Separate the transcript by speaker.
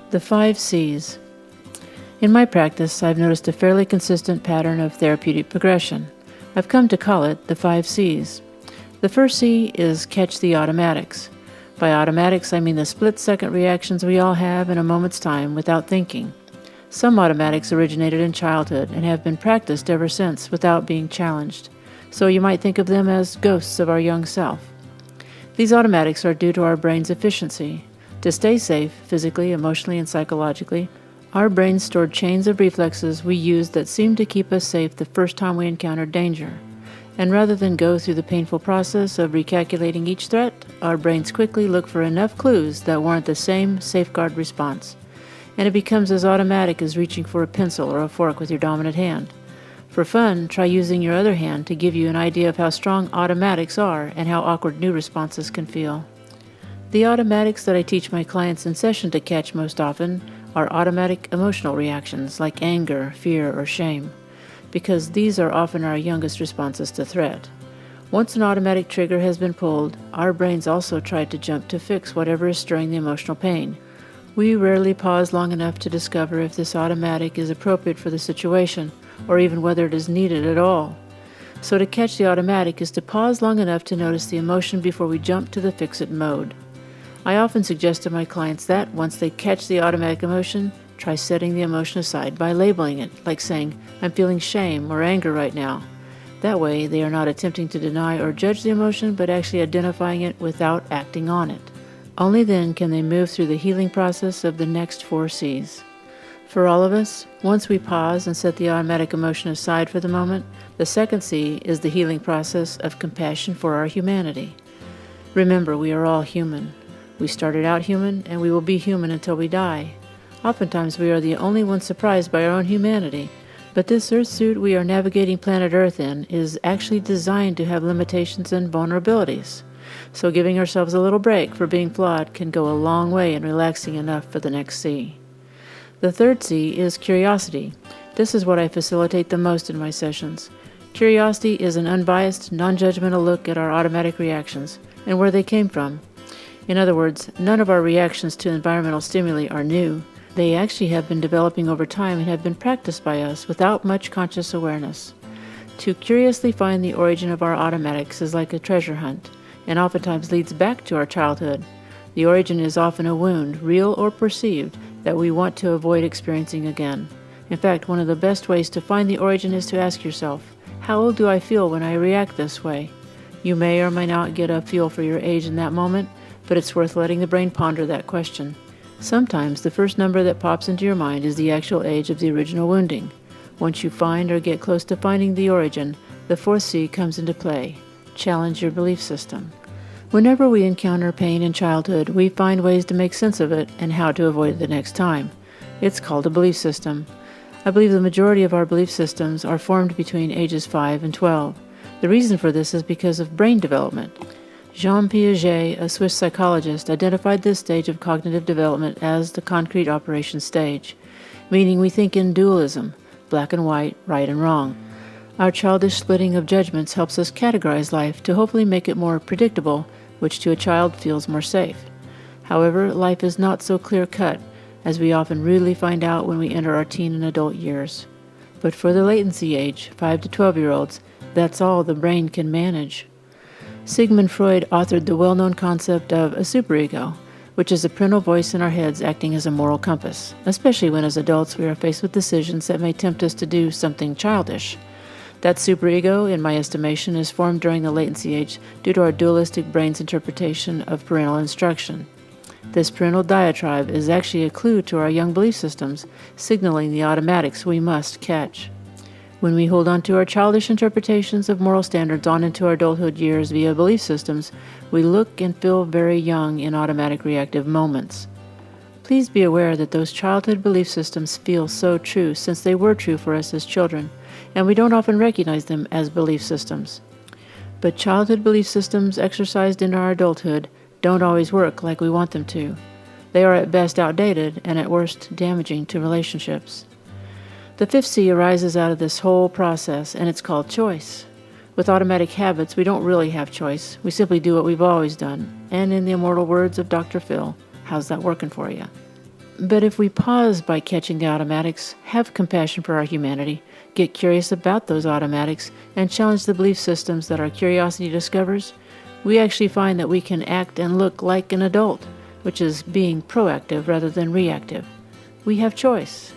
Speaker 1: The 5 C's. In my practice, I've noticed a fairly consistent pattern of therapeutic progression. I've come to call it the 5 C's. The first C is catch the automatics. By automatics, I mean the split-second reactions we all have in a moment's time without thinking. Some automatics originated in childhood and have been practiced ever since without being challenged, so you might think of them as ghosts of our young self. These automatics are due to our brain's efficiency. To stay safe, physically, emotionally, and psychologically, our brain stored chains of reflexes we used that seemed to keep us safe the first time we encountered danger. And rather than go through the painful process of recalculating each threat, our brains quickly look for enough clues that warrant the same safeguard response. And it becomes as automatic as reaching for a pencil or a fork with your dominant hand. For fun, try using your other hand to give you an idea of how strong automatics are and how awkward new responses can feel. The automatics that I teach my clients in session to catch most often are automatic emotional reactions like anger, fear, or shame, because these are often our youngest responses to threat. Once an automatic trigger has been pulled, our brains also try to jump to fix whatever is stirring the emotional pain. We rarely pause long enough to discover if this automatic is appropriate for the situation, or even whether it is needed at all. So to catch the automatic is to pause long enough to notice the emotion before we jump to the fix-it mode. I often suggest to my clients that, once they catch the automatic emotion, try setting the emotion aside by labeling it, like saying, "I'm feeling shame or anger right now." That way, they are not attempting to deny or judge the emotion, but actually identifying it without acting on it. Only then can they move through the healing process of the next 4 C's. For all of us, once we pause and set the automatic emotion aside for the moment, the second C is the healing process of compassion for our humanity. Remember, we are all human. We started out human, and we will be human until we die. Oftentimes we are the only ones surprised by our own humanity, but this Earth suit we are navigating planet Earth in is actually designed to have limitations and vulnerabilities. So giving ourselves a little break for being flawed can go a long way in relaxing enough for the next C. The third C is curiosity. This is what I facilitate the most in my sessions. Curiosity is an unbiased, non-judgmental look at our automatic reactions and where they came from. In other words, none of our reactions to environmental stimuli are new. They actually have been developing over time and have been practiced by us without much conscious awareness. To curiously find the origin of our automatics is like a treasure hunt, and oftentimes leads back to our childhood. The origin is often a wound, real or perceived, that we want to avoid experiencing again. In fact, one of the best ways to find the origin is to ask yourself, how old do I feel when I react this way? You may or may not get a feel for your age in that moment, but it's worth letting the brain ponder that question. Sometimes the first number that pops into your mind is the actual age of the original wounding. Once you find or get close to finding the origin, the 4th C comes into play. Challenge your belief system. Whenever we encounter pain in childhood, we find ways to make sense of it and how to avoid it the next time. It's called a belief system. I believe the majority of our belief systems are formed between ages 5 and 12. The reason for this is because of brain development. Jean Piaget, a Swiss psychologist, identified this stage of cognitive development as the concrete operation stage, meaning we think in dualism, black and white, right and wrong. Our childish splitting of judgments helps us categorize life to hopefully make it more predictable, which to a child feels more safe. However, life is not so clear-cut, as we often rudely find out when we enter our teen and adult years. But for the latency age, 5 to 12-year-olds, that's all the brain can manage. Sigmund Freud authored the well-known concept of a superego, which is a parental voice in our heads acting as a moral compass, especially when as adults we are faced with decisions that may tempt us to do something childish. That superego, in my estimation, is formed during the latency age due to our dualistic brain's interpretation of parental instruction. This parental diatribe is actually a clue to our young belief systems, signaling the automatics we must catch. When we hold on to our childish interpretations of moral standards on into our adulthood years via belief systems, we look and feel very young in automatic reactive moments. Please be aware that those childhood belief systems feel so true since they were true for us as children, and we don't often recognize them as belief systems. But childhood belief systems exercised in our adulthood don't always work like we want them to. They are at best outdated and at worst damaging to relationships. The 5th C arises out of this whole process, and it's called choice. With automatic habits, we don't really have choice. We simply do what we've always done. And in the immortal words of Dr. Phil, how's that working for you? But if we pause by catching the automatics, have compassion for our humanity, get curious about those automatics, and challenge the belief systems that our curiosity discovers, we actually find that we can act and look like an adult, which is being proactive rather than reactive. We have choice.